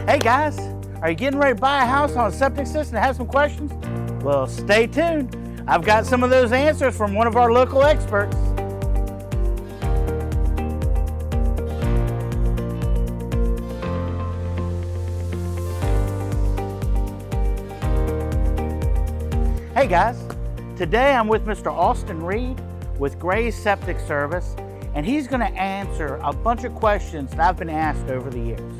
Hey guys, are you getting ready to buy a house on a septic system and have some questions? Well, stay tuned. I've got some of those answers from one of our local experts. Hey guys, today I'm with Mr. Austin Reid with Gray's Septic Service, and he's going to answer a bunch of questions that I've been asked over the years.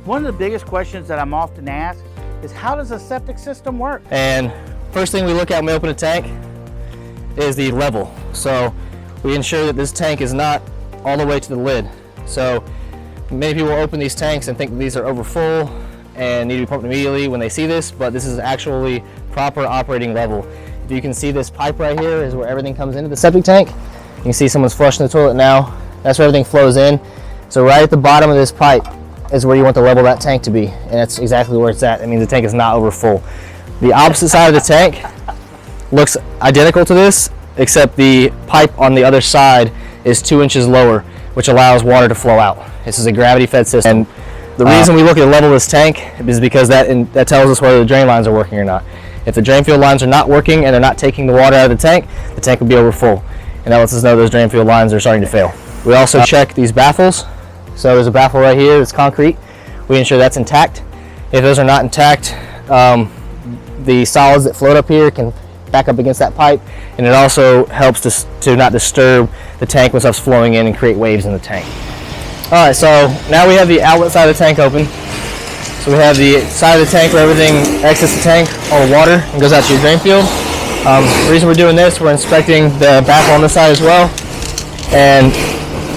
One of the biggest questions that I'm often asked is, how does a septic system work? And first thing we look at when we open a tank is the level. So we ensure that this tank is not all the way to the lid. So many people open these tanks and think that these are over full and need to be pumped immediately when they see this, but this is actually proper operating level. If you can see, this pipe right here is where everything comes into the septic tank. You can see someone's flushing the toilet now. That's where everything flows in. So right at the bottom of this pipe is where you want the level of that tank to be, and that's exactly where it's at. That means the tank is not over full. The opposite side of the tank looks identical to this, except the pipe on the other side is 2 inches lower, which allows water to flow out. This is a gravity-fed system. And the reason we look at the level of this tank is because that tells us whether the drain lines are working or not. If the drain field lines are not working and they're not taking the water out of the tank will be over full. And that lets us know those drain field lines are starting to fail. We also check these baffles. So there's a baffle right here, it's concrete. We ensure that's intact. If those are not intact, the solids that float up here can back up against that pipe, and it also helps to not disturb the tank when stuff's flowing in and create waves in the tank. All right, so now we have the outlet side of the tank open. So we have the side of the tank where everything exits the tank, all the water, and goes out to your drain field. The reason we're doing this, we're inspecting the baffle on this side as well, and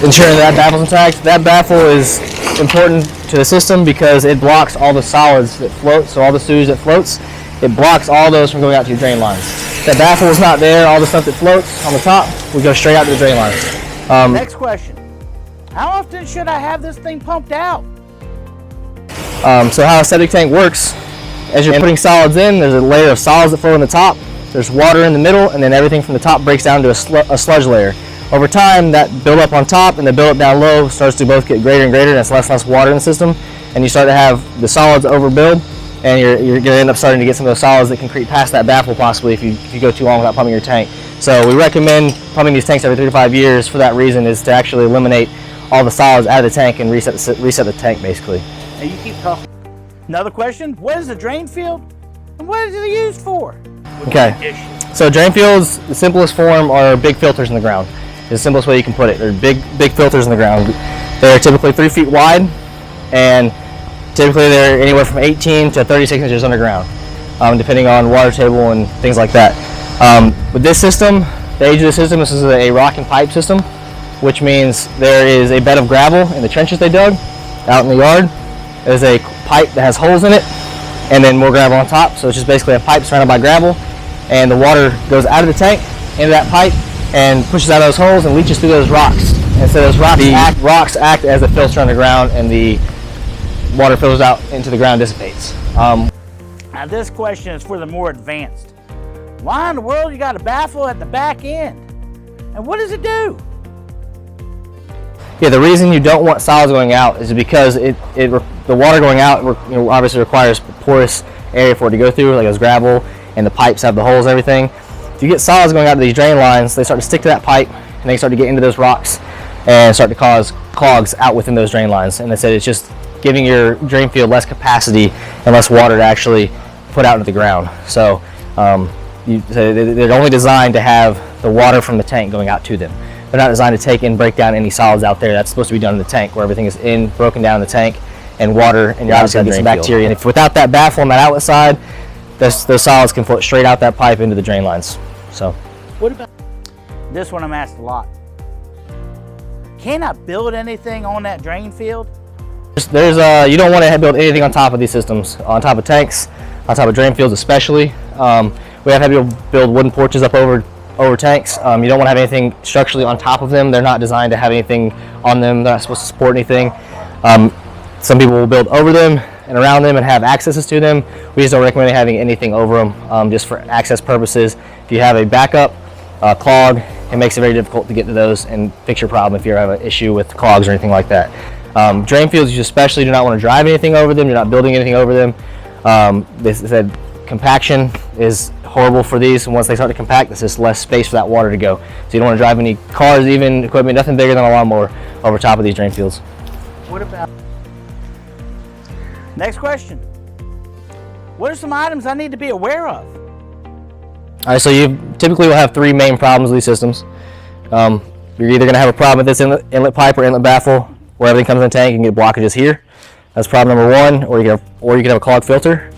ensuring that baffle's intact. That baffle is important to the system because it blocks all the solids that float, so all the sewage that floats, it blocks all those from going out to your drain lines. If that baffle is not there, all the stuff that floats on the top will go straight out to the drain lines. Next question. How often should I have this thing pumped out? So how a septic tank works, as you're putting solids in, there's a layer of solids that flow in the top, there's water in the middle, and then everything from the top breaks down to a sludge layer. Over time, that buildup on top and the buildup down low starts to both get greater and greater, and it's less and less water in the system, and you start to have the solids overbuild, and you're going to end up starting to get some of those solids that can creep past that baffle possibly if you go too long without pumping your tank. So we recommend pumping these tanks every 3 to 5 years for that reason, is to actually eliminate all the solids out of the tank and reset the tank basically. And you keep talking. Another question, what is a drain field and what is it used for? Okay, so drain fields, the simplest form are big filters in the ground. It's the simplest way you can put it. They're big filters in the ground. They're typically 3 feet wide, and typically they're anywhere from 18 to 36 inches underground, depending on water table and things like that. With this system, the age of the system, this is a rock and pipe system, which means there is a bed of gravel in the trenches they dug out in the yard. There's a pipe that has holes in it, and then more gravel on top. So it's just basically a pipe surrounded by gravel, and the water goes out of the tank into that pipe and pushes out those holes and leaches through those rocks. And so those rocks act as a filter underground, and the water filters out into the ground, dissipates. Now this question is for the more advanced. Why in the world you got a baffle at the back end? And what does it do? Yeah, the reason you don't want solids going out is because the water going out obviously requires porous area for it to go through, like those gravel, and the pipes have the holes and everything. If you get solids going out to these drain lines, they start to stick to that pipe, and they start to get into those rocks and start to cause clogs out within those drain lines. And they said it's just giving your drain field less capacity and less water to actually put out into the ground. So they're only designed to have the water from the tank going out to them. They're not designed to take and break down any solids out there. That's supposed to be done in the tank, where everything is broken down in the tank, and water, and you're obviously going to get some bacteria. And if without that baffle on that outlet side, those solids can float straight out that pipe into the drain lines. So, what about this one? I'm asked a lot. Can I build anything on that drain field? You don't want to build anything on top of these systems, on top of tanks, on top of drain fields especially. We have had people build wooden porches up over tanks. You don't want to have anything structurally on top of them. They're not designed to have anything on them. They're not supposed to support anything. Some people will build over them and around them and have accesses to them. We just don't recommend having anything over them, just for access purposes. If you have a backup clog, it makes it very difficult to get to those and fix your problem if you have an issue with clogs or anything like that. Drain fields, you especially do not want to drive anything over them. You're not building anything over them. They said compaction is horrible for these, and once they start to compact, there's just less space for that water to go. So you don't want to drive any cars, even equipment, nothing bigger than a lawnmower over top of these drain fields. What about, next question. What are some items I need to be aware of? All right, so you typically will have three main problems with these systems. You're either going to have a problem with this inlet pipe or inlet baffle where everything comes in the tank and get blockages here. That's problem number one, or you can have a clogged filter.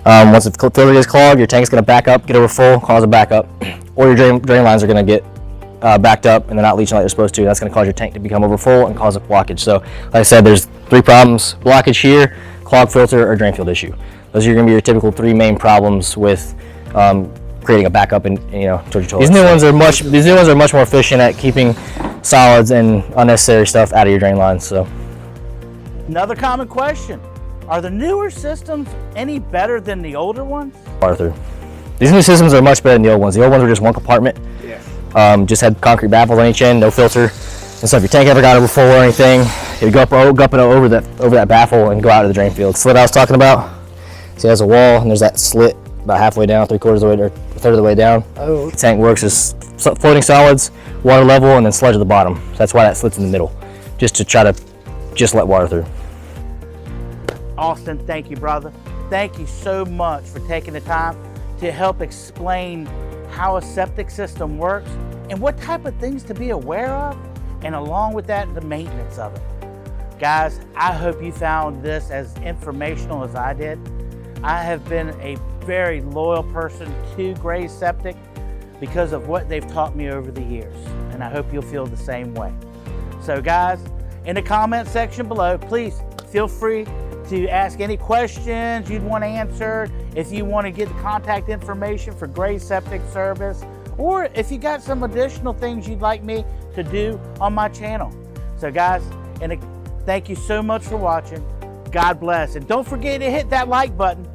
Once the filter gets clogged, your tank's going to back up, get over full, cause a backup, or your drain lines are going to get backed up and they're not leaching like they're supposed to. That's going to cause your tank to become over full and cause a blockage. So, like I said, there's three problems: blockage here, clogged filter, or drain field issue. Those are going to be your typical three main problems with creating a backup and towards your toilet. These new ones are much more efficient at keeping solids and unnecessary stuff out of your drain lines. So, another common question: are the newer systems any better than the older ones? Arthur, these new systems are much better than the old ones. The old ones were just one compartment. Yeah. Just had concrete baffles on each end, no filter. And so if your tank ever got over full or anything, it'd go up and over that baffle and go out to the drain field. Slit I was talking about. See, there's a wall and there's that slit about halfway down, 3/4 of the way or 1/3 of the way down. Oh. The tank works as floating solids, water level, and then sludge at the bottom. So that's why that slit's in the middle, just to try to let water through. Austin, thank you, brother. Thank you so much for taking the time to help explain how a septic system works and what type of things to be aware of, and along with that, the maintenance of it. Guys, I hope you found this as informational as I did. I have been a very loyal person to Gray's Septic because of what they've taught me over the years, and I hope you'll feel the same way. So guys, in the comment section below, please feel free to ask any questions you'd want answered. If you want to get the contact information for Gray's Septic Service, or if you got some additional things you'd like me to do on my channel. So guys, thank you so much for watching. God bless, and don't forget to hit that like button